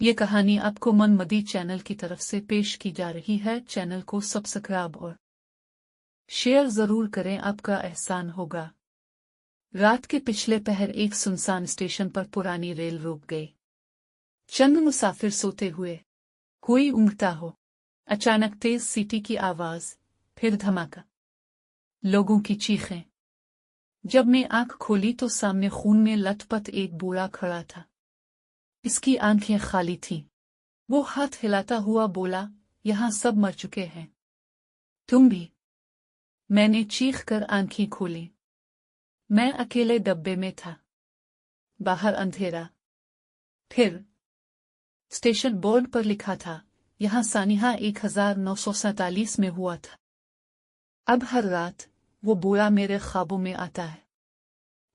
ये कहानी आपको मनमदी चैनल की तरफ से पेश की जा रही है। चैनल को सब्सक्राइब और शेयर जरूर करें, आपका एहसान होगा। रात के पिछले पहर एक सुनसान स्टेशन पर पुरानी रेल रुक गई। चंद मुसाफिर सोते हुए, कोई ऊँघता हो। अचानक तेज सीटी की आवाज, फिर धमाका, लोगों की चीखें। जब मैं आंख खोली तो सामने खून में लथपथ एक बूढ़ा खड़ा था। इसकी आंखें खाली थीं। वो हाथ हिलाता हुआ बोला, यहाँ सब मर चुके हैं, तुम भी। मैंने चीख कर आंखें खोली। मैं अकेले डब्बे में था। बाहर अंधेरा। फिर स्टेशन बोर्ड पर लिखा था, यहाँ सानिहा 1947 में हुआ था। अब हर रात वो बूढ़ा मेरे ख्वाबों में आता है।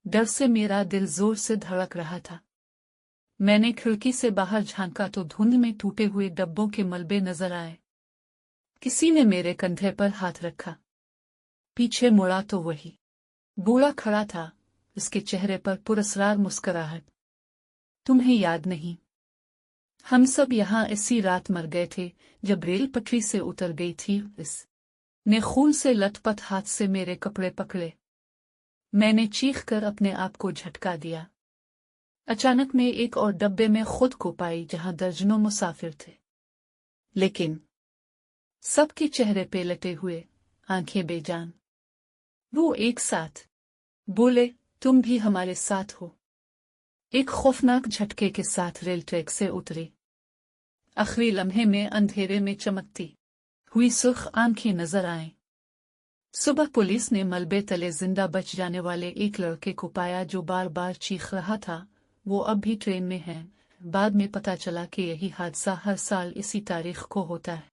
डर से मेरा दिल जोर से धड़क रहा था। मैंने खिड़की से बाहर झांका तो धुंध में टूटे हुए डब्बों के मलबे नजर आए। किसी ने मेरे कंधे पर हाथ रखा। पीछे मुड़ा तो वही बूढ़ा खड़ा था, उसके चेहरे पर पुरस्कार मुस्कुराहट। तुम्हें याद नहीं? हम सब यहाँ इसी रात मर गए थे जब रेल पटरी से उतर गई थी। इस ने खून से लथपथ हाथ से मेरे कपड़े पकड़े। मैंने चीख कर अपने आप को झटका दिया। अचानक मैं एक और डब्बे में खुद को पाई जहां दर्जनों मुसाफिर थे, लेकिन सबके चेहरे पे लटे हुए, आंखें बेजान। वो एक साथ बोले, तुम भी हमारे साथ हो। एक खौफनाक झटके के साथ रेल ट्रैक से उतरी। आखिरी लम्हे में अंधेरे में चमकती हुई सुर्ख आंखें नजर आईं। सुबह पुलिस ने मलबे तले जिंदा बच जाने वाले एक लड़के को पाया जो बार बार चीख रहा था। वो अब भी ट्रेन में है। बाद में पता चला कि यही हादसा हर साल इसी तारीख को होता है।